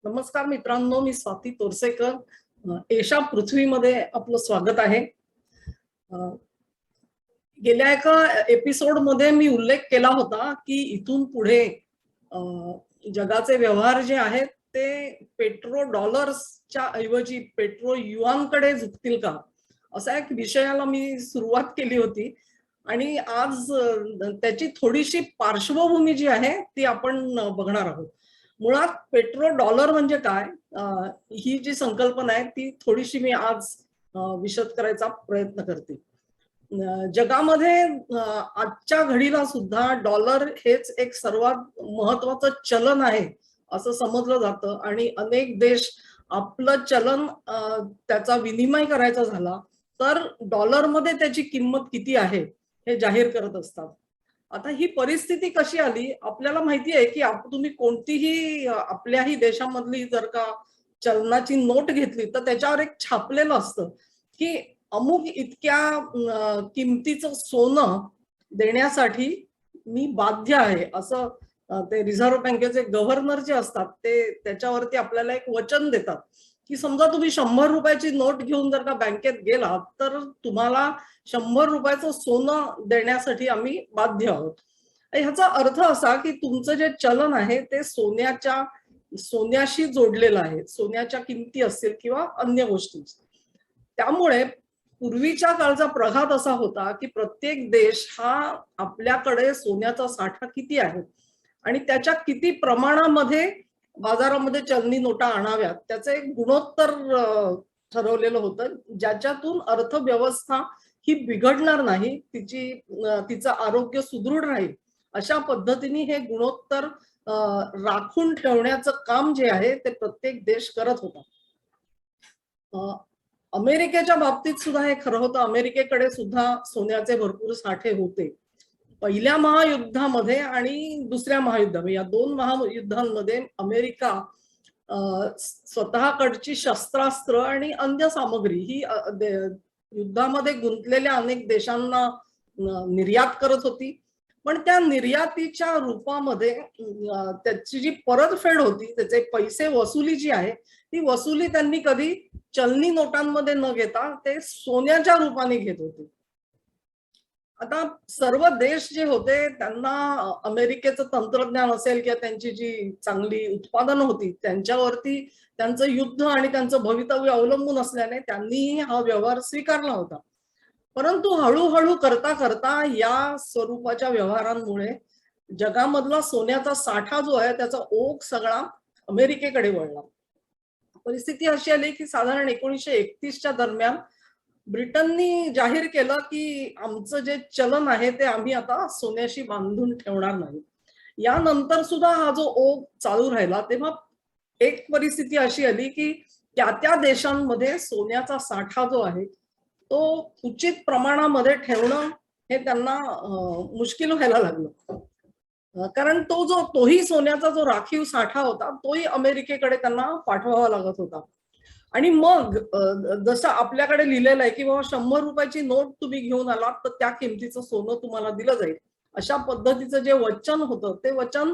नमस्कार मित्रांनो, मी स्वाती तोरसेकर. एशा पृथ्वीमध्ये आपलं स्वागत आहे. गेल्या एका एपिसोड मध्ये मी उल्लेख केला होता की इथून पुढे जगाचे व्यवहार जे आहेत ते पेट्रो डॉलर्सच्या ऐवजी पेट्रो युआनकडे झुकतील का, असा एक विषयाला मी सुरुवात केली होती. आणि आज त्याची थोडीशी पार्श्वभूमी जी आहे ती आपण बघणार आहोत. मुळात पेट्रो डॉलर म्हणजे काय, ही जी संकल्पना आहे ती थोडीशी मी आज विशद करायचा प्रयत्न करते. जगामध्ये आजच्या घडीला सुद्धा डॉलर हेच एक सर्वात महत्वाचं चलन आहे असं समजलं जातं. आणि अनेक देश आपलं चलन त्याचा विनिमय करायचा झाला तर डॉलरमध्ये त्याची किंमत किती आहे हे जाहीर करत असतात. आता ही परिस्थिती कशी आली, आपल्याला माहिती आहे की तुम्ही कोणतीही आपल्याही देशामधली जर का चलनाची नोट घेतली तर त्याच्यावर एक छापलेलं असतं की अमुक इतक्या किमतीचं सोनं देण्यासाठी मी बाध्य आहे, असं ते रिझर्व्ह बँकेचे गव्हर्नर जे असतात ते त्याच्यावरती आपल्याला एक वचन देतात की समजा तुम्ही 100 रुपयाची नोट घेऊन जर का बँकेत गेलात तर तुम्हाला 100 रुपयाचं सोनं देण्यासाठी आम्ही बाध्य आहोत. ह्याचा अर्थ असा की तुमचं जे चलन आहे ते सोन्याशी जोडलेलं आहे, सोन्याच्या किमती असतील किंवा अन्य गोष्टी. त्यामुळे पूर्वीच्या काळचा प्रघात असा होता की प्रत्येक देश हा आपल्याकडे सोन्याचा साठा किती आहे आणि त्याच्या किती प्रमाणामध्ये बाजारामध्ये चलनी नोटा आणाव्यात त्याचं एक गुणोत्तर ठरवलेलं होतं, ज्याच्यातून अर्थव्यवस्था ही बिघडणार नाही, तिचं आरोग्य सुदृढ राहील अशा पद्धतीने हे गुणोत्तर राखून ठेवण्याचं काम जे आहे ते प्रत्येक देश करत होता. अमेरिकेच्या बाबतीत सुद्धा हे खरं होतं. अमेरिकेकडे सुद्धा सोन्याचे भरपूर साठे होते. पहिल्या महायुद्धामध्ये आणि दुसऱ्या महायुद्धामध्ये, या दोन महायुद्धांमध्ये अमेरिका स्वतःकडची शस्त्रास्त्र आणि अन्य सामग्री ही युद्धामध्ये गुंतलेल्या अनेक देशांना निर्यात करत होती. पण त्या निर्यातीच्या रूपामध्ये त्याची जी परतफेड होती, त्याचे पैसे वसुली जी आहे ती वसुली त्यांनी कधी चलनी नोटांमध्ये न घेता ते सोन्याच्या रूपाने घेत होते. आता सर्व देश जे होते त्यांना अमेरिकेचं तंत्रज्ञान असेल किंवा त्यांची जी चांगली उत्पादनं होती त्यांच्यावरती त्यांचं युद्ध आणि त्यांचं भवितव्य अवलंबून असल्याने त्यांनी हा व्यवहार स्वीकारला होता. परंतु हळूहळू करता करता या स्वरूपाच्या व्यवहारांमुळे जगामधला सोन्याचा साठा जो आहे त्याचा ओघ सगळा अमेरिकेकडे वळला. परिस्थिती अशी आली की साधारण 1931च्या दरम्यान ब्रिटननी जाहीर केलं की आमचं जे चलन आहे ते आम्ही आता सोन्याशी बांधून ठेवणार नाही. यानंतर सुद्धा हा जो ओघ चालू राहिला तेव्हा एक परिस्थिती अशी आली की त्या देशांमध्ये सोन्याचा साठा जो आहे तो उचित प्रमाणामध्ये ठेवणं हे त्यांना मुश्किल व्हायला लागलं. कारण तोही सोन्याचा जो राखीव साठा होता तोही अमेरिकेकडे त्यांना पाठवावा लागत होता. आणि मग जसं आपल्याकडे लिहिलेलं आहे की बाबा 100 रुपयाची नोट तुम्ही घेऊन आलात तर त्या किमतीचं सोनं तुम्हाला दिलं जाईल, अशा पद्धतीचं जे वचन होतं ते वचन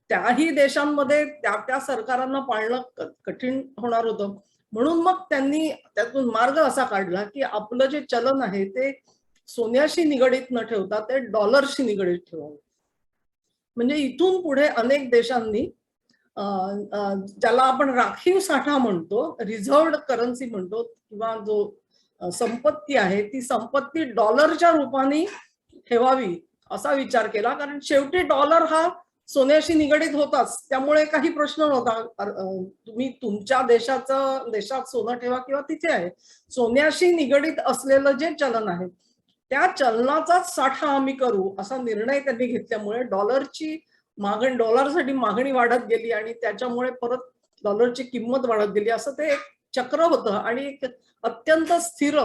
त्याही देशांमध्ये त्या सरकारांना पाळणं कठीण होणार होतं. म्हणून मग त्यांनी त्यातून मार्ग असा काढला की आपलं जे चलन आहे ते सोन्याशी निगडीत न ठेवता ते डॉलरशी निगडीत ठेवावं. म्हणजे इथून पुढे अनेक देशांनी ज्याला आपण राखीव साठा म्हणतो, रिझर्व्ड करन्सी म्हणतो, किंवा जो संपत्ती आहे ती संपत्ती डॉलरच्या रूपाने ठेवावी असा विचार केला. कारण शेवटी डॉलर हा सोन्याशी निगडीत होताच, त्यामुळे काही प्रश्न नव्हता. तुम्ही तुमच्या देशात सोनं ठेवा किंवा तिथे आहे, सोन्याशी निगडीत असलेलं जे चलन आहे त्या चलनाचाच साठा आम्ही करू असा निर्णय त्यांनी घेतल्यामुळे डॉलरसाठी मागणी वाढत गेली आणि त्याच्यामुळे परत डॉलरची किंमत वाढत गेली. असं ते एक चक्र होतं. आणि एक अत्यंत स्थिर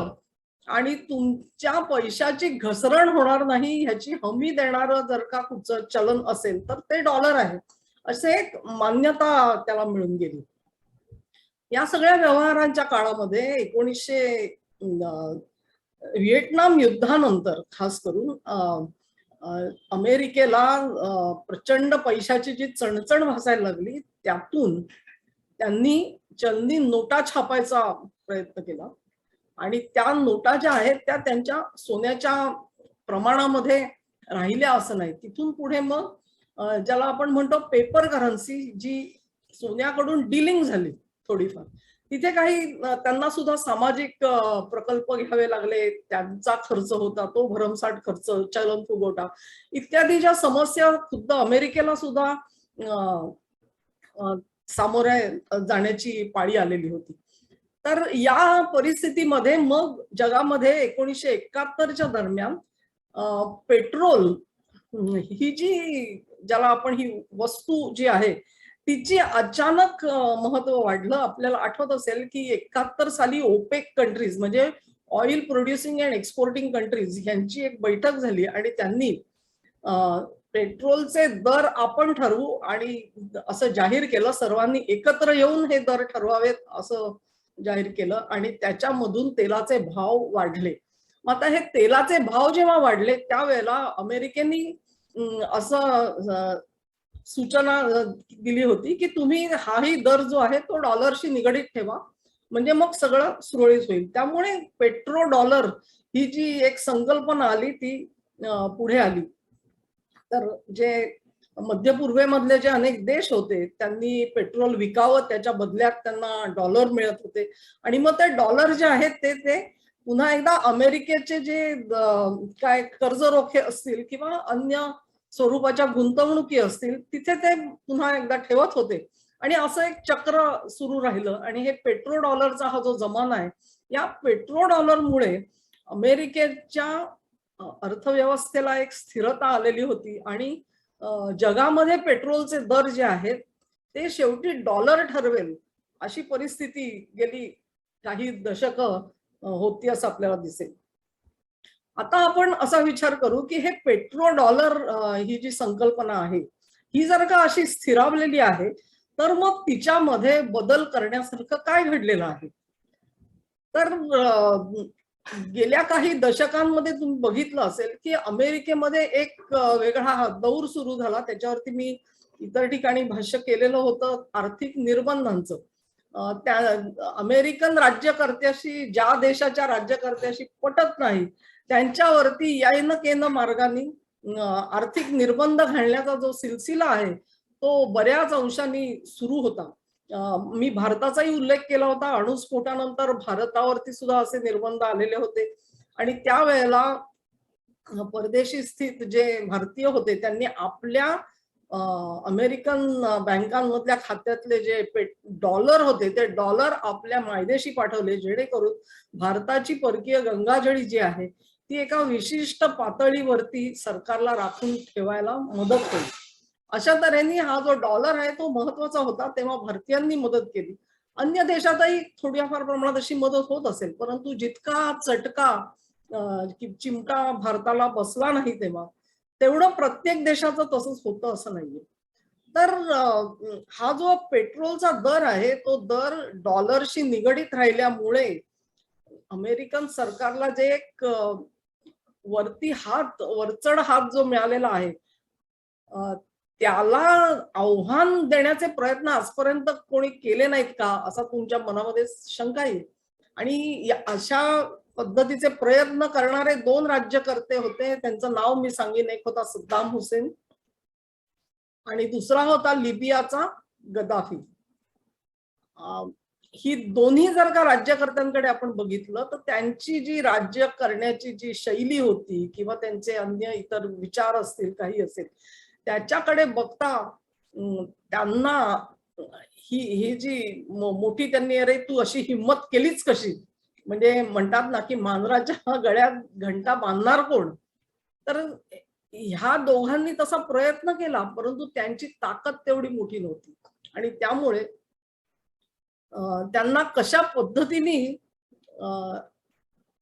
आणि तुमच्या पैशाची घसरण होणार नाही ह्याची हमी देणारं जर का कुठचं चलन असेल तर ते डॉलर आहे, असे एक मान्यता त्याला मिळून गेली. या सगळ्या व्यवहारांच्या काळामध्ये व्हिएटनाम युद्धानंतर खास करून अमेरिकेला प्रचंड पैशाची जी चणचण भासायला लागली, त्यातून त्यांनी चलनी नोटा छापायचा प्रयत्न केला आणि त्या नोटा ज्या आहेत त्या त्यांच्या सोन्याच्या प्रमाणामध्ये राहिल्या असं नाही. तिथून पुढे मग ज्याला आपण म्हणतो पेपर करन्सी, जी सोन्याकडून डिलिंग झाली थोडीफार, तिथे काही त्यांना सुद्धा सामाजिक प्रकल्प घ्यावे लागले, त्यांचा खर्च होता तो भरमसाठ खर्च, चलन फुगवटा इत्यादी ज्या समस्या खुद्द अमेरिकेला सुद्धा सामोरे जाण्याची पाळी आलेली होती. तर या परिस्थितीमध्ये मग जगामध्ये 1971च्या दरम्यान पेट्रोल ही जी ज्याला आपण ही वस्तू जी आहे तिची अचानक महत्व वाढलं. आपल्याला आठवत असेल की 71 साली ओपेक कंट्रीज म्हणजे oil producing and exporting countries यांची एक बैठक झाली आणि त्यांनी पेट्रोलचे दर आपण ठरवू आणि असं जाहीर केलं. सर्वांनी एकत्र येऊन हे दर ठरवावेत असं जाहीर केलं आणि त्याच्यामधून तेलाचे भाव वाढले. मग आता हे तेलाचे भाव जेव्हा वाढले त्यावेळेला अमेरिकेने असं सूचना दिली होती की तुम्ही हाही दर जो आहे तो डॉलरशी निगडीत ठेवा, म्हणजे मग सगळं सुरळीत होईल. त्यामुळे पेट्रो डॉलर ही जी एक संकल्पना आली ती पुढे आली. तर जे मध्य पूर्वेमधले जे अनेक देश होते त्यांनी पेट्रोल विकावं, त्याच्या बदल्यात त्यांना डॉलर मिळत होते आणि मग ते डॉलर जे आहेत ते पुन्हा एकदा अमेरिकेचे जे काय कर्जरोखे असतील किंवा अन्य स्वरूपाच्या गुंतवणुकी असतील तिथे ते पुन्हा एकदा ठेवत होते आणि असं एक चक्र सुरू राहिलं. आणि हे पेट्रो डॉलरचा हा जो जमाना आहे, या पेट्रो डॉलरमुळे अमेरिकेच्या अर्थव्यवस्थेला एक स्थिरता आलेली होती आणि जगामध्ये पेट्रोलचे दर जे आहेत ते शेवटी डॉलर ठरवेल अशी परिस्थिती गेली काही दशकं होती असं आपल्याला दिसेल. आता आपण असा विचार करू की हे पेट्रो डॉलर ही जी संकल्पना आहे ही जर का अशी स्थिरावलेली आहे तर मग तिच्यामध्ये बदल करण्यासारखं काय घडलेलं आहे. तर गेल्या काही दशकांमध्ये तुम्ही बघितलं असेल की अमेरिकेमध्ये एक वेगळा हा दौर सुरू झाला. त्याच्यावरती मी इतर ठिकाणी भाष्य केलेलं होतं. आर्थिक निर्बंधांचं त्या अमेरिकन राज्यकर्त्याशी ज्या देशाच्या राज्यकर्त्याशी पटत नाही त्यांच्यावरती यायनं केनं मार्गाने आर्थिक निर्बंध घालण्याचा जो सिलसिला आहे तो बऱ्याच अंशाने सुरू होता. मी भारताचाही उल्लेख केला होता. अणुस्फोटानंतर भारतावरती सुद्धा असे निर्बंध आलेले होते आणि त्यावेळेला परदेशी स्थित जे भारतीय होते त्यांनी आपल्या अमेरिकन बँकांमधल्या खात्यातले जे डॉलर होते ते डॉलर आपल्या मायदेशी पाठवले, जेणेकरून भारताची परकीय गंगाजळी जी आहे ती एका विशिष्ट पातळीवरती सरकारला राखून ठेवायला मदत होईल. अशा तऱ्हेने हा जो डॉलर आहे तो महत्वाचा होता. तेव्हा भारतीयांनी मदत केली. अन्य देशातही थोड्याफार प्रमाणात अशी मदत होत असेल, परंतु जितका चटका चिमटा भारताला बसला नाही तेव्हा तेवढं प्रत्येक देशाचं तसंच होतं असं नाहीये. तर हा जो पेट्रोलचा दर आहे तो दर डॉलरशी निगडीत राहिल्यामुळे अमेरिकन सरकारला जे एक वरचढ हात जो मिळालेला आहे त्याला आव्हान देण्याचे प्रयत्न आजपर्यंत कोणी केले नाहीत का असा तुमच्या मनामध्ये शंका येईल. आणि अशा पद्धतीचे प्रयत्न करणारे दोन राज्यकर्ते होते. त्यांचं नाव मी सांगेन. एक होता सद्दाम हुसेन आणि दुसरा होता लिबियाचा गद्दाफी. ही दोन्ही जर का राज्यकर्त्यांकडे आपण बघितलं तर त्यांची जी राज्य करण्याची जी शैली होती किंवा त्यांचे अन्य इतर विचार असतील काही असेल त्याच्याकडे बघता त्यांना ही जी मोठी त्यांनी अरे तू अशी हिम्मत केलीच कशी, म्हणजे म्हणतात ना की मांजराच्या गळ्यात घंटा बांधणार कोण. तर ह्या दोघांनी तसा प्रयत्न केला परंतु त्यांची ताकद तेवढी मोठी नव्हती आणि त्यामुळे त्यांना कशा पद्धतीने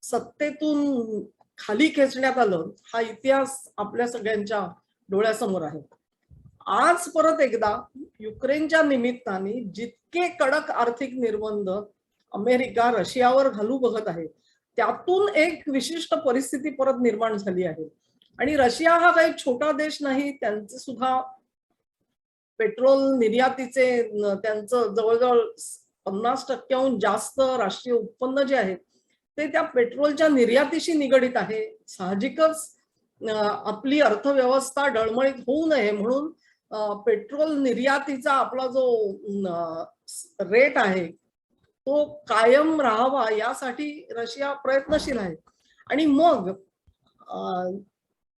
सत्तेतून खाली खेचण्यात आलं हा इतिहास आपल्या सगळ्यांच्या डोळ्यासमोर आहे. आज परत एकदा युक्रेनच्या निमित्ताने जितके कडक आर्थिक निर्बंध अमेरिका रशियावर घालू बघत आहे त्यातून एक विशिष्ट परिस्थिती परत निर्माण झाली आहे. आणि रशिया हा काही छोटा देश नाही. त्यांचे सुद्धा पेट्रोल निर्यातीचे त्यांचं जवळजवळ 50% जास्त राष्ट्रीय उत्पन्न जे आहे ते त्या पेट्रोलच्या निर्यातीशी निगडित आहे. साहजिकच आपली अर्थव्यवस्था डळमळीत होऊ नये म्हणून पेट्रोल निर्यातीचा आपला जो रेट आहे तो कायम राहावा यासाठी रशिया प्रयत्नशील आहे. आणि मग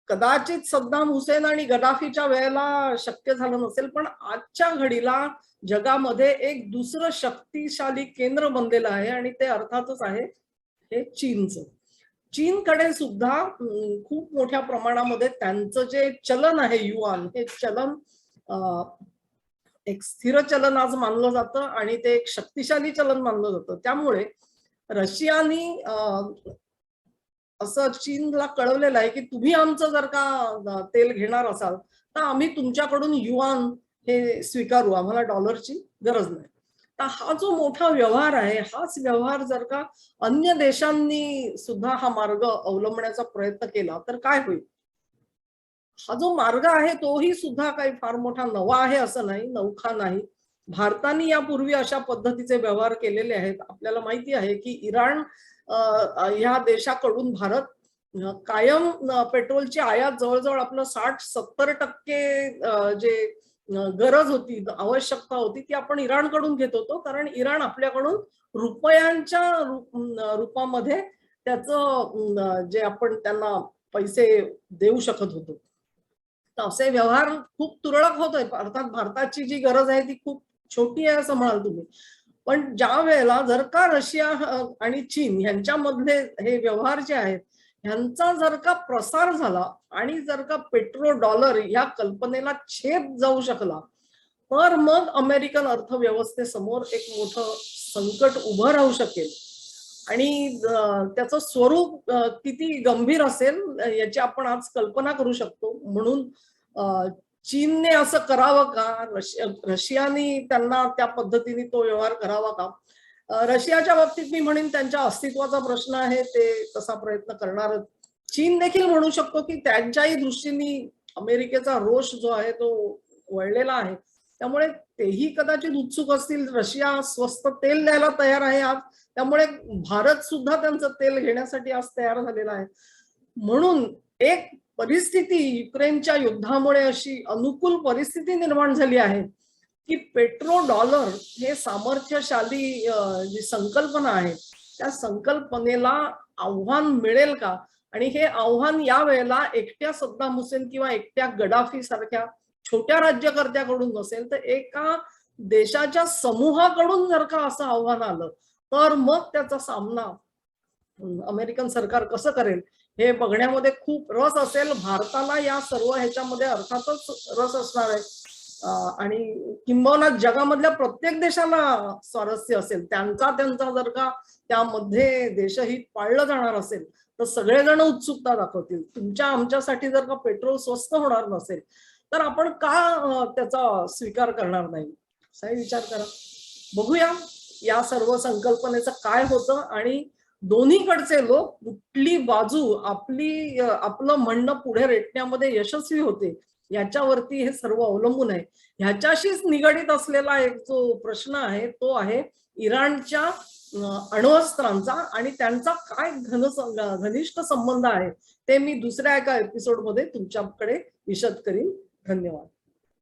कदाचित सद्दाम हुसेन आणि गदाफीच्या वेळेला शक्य झालं नसेल, पण आजच्या घडीला जगामध्ये एक दुसरं शक्तिशाली केंद्र बनलेलं आहे आणि ते अर्थातच आहे हे चीनचं. चीनकडे सुद्धा खूप मोठ्या प्रमाणामध्ये त्यांचं जे चलन आहे युआन, हे चलन एक स्थिर चलन आज मानलं जातं आणि ते एक शक्तिशाली चलन मानलं जातं. त्यामुळे रशियानी असं चीनला कळवलेलं आहे की तुम्ही आमचं जर का तेल घेणार असाल तर आम्ही तुमच्याकडून युआन हे स्वीकारू, आम्हाला डॉलरची गरज नाही. तर हा जो मोठा व्यवहार आहे, हाच व्यवहार जर का अन्य देशांनी सुद्धा हा मार्ग अवलंबण्याचा प्रयत्न केला तर काय होईल? हा जो मार्ग आहे तोही सुद्धा काही फार मोठा नवा आहे असं नाही, नवखा नाही. भारताने यापूर्वी अशा पद्धतीचे व्यवहार केलेले आहेत. आपल्याला माहिती आहे की इराण ह्या देशाकडून भारत कायम पेट्रोलची आयात जवळजवळ आपलं 60-70% जे गरज होती, आवश्यकता होती ती आपण इराणकडून घेत होतो, कारण इराण आपल्याकडून रुपयांच्या रूपामध्ये त्याचं जे आपण त्यांना पैसे देऊ शकत होतो. असे व्यवहार खूप तुरळक होतोय. अर्थात भारताची जी गरज आहे ती खूप छोटी आहे असं म्हणाल तुम्ही, पण ज्या वेळेला जर का रशिया आणि चीन यांच्यामधले हे व्यवहार जे आहेत ह्यांचा जर का प्रसार झाला आणि जर का पेट्रो डॉलर या कल्पनेला छेद जाऊ शकला तर मग अमेरिकन अर्थव्यवस्थेसमोर एक मोठं संकट उभं राहू शकेल. आणि त्याचं स्वरूप किती गंभीर असेल याची आपण आज कल्पना करू शकतो. म्हणून चीनने असं करावं का, रशियाने त्यांना त्या पद्धतीने तो व्यवहार करावा का? रशियाच्या बाबतीत मी म्हणेन त्यांच्या अस्तित्वाचा प्रश्न आहे, ते तसा प्रयत्न करणार. चीन देखील म्हणू शकतो की त्यांच्याही दृष्टीने अमेरिकेचा रोष जो आहे तो वळलेला आहे, त्यामुळे तेही कदाचित उत्सुक असतील. रशिया स्वस्त तेल द्यायला तयार आहे आज, त्यामुळे भारत सुद्धा त्यांचं तेल घेण्यासाठी आज तयार झालेला आहे. म्हणून एक परिस्थिती युक्रेनच्या युद्धामुळे अशी अनुकूल परिस्थिती निर्माण झाली आहे की पेट्रो डॉलर हे सामर्थ्यशाली जी संकल्पना आहे त्या संकल्पनेला आव्हान मिळेल का? आणि हे आव्हान या वेळेला एकट्या सद्दाम हुसेन किंवा एकट्या गडाफी सारख्या छोट्या राज्यकर्त्याकडून नसेल तर एका देशाच्या समूहाकडून जर का असं आव्हान आलं तर मग त्याचा सामना अमेरिकन सरकार कसं करेल हे बघण्यामध्ये खूप रस असेल. भारताला या सर्व ह्याच्यामध्ये अर्थातच रस असणार आहे आणि किंबहुना जगामधल्या प्रत्येक देशाला स्वारस्य असेल. त्यांचा जर का त्यामध्ये देशहित पाळलं जाणार असेल तर सगळेजण उत्सुकता दाखवतील. तुमच्या आमच्यासाठी जर का पेट्रोल स्वस्त होणार नसेल तर आपण का त्याचा स्वीकार करणार नाही असाही विचार करा. बघूया या सर्व संकल्पनेचं काय होतं आणि दोन्हीकडचे लोक कुठली बाजू आपलं म्हणणं पुढे रेटण्यामध्ये यशस्वी होते याच्यावरती हे सर्व अवलंबून आहे. ह्याच्याशीच निगडित असलेला एक जो प्रश्न आहे तो आहे इराणच्या अण्वस्त्रांचा आणि त्यांचा काय घनिष्ठ संबंध आहे ते मी दुसऱ्या एका एपिसोडमध्ये तुमच्याकडे विशद करीन. धन्यवाद.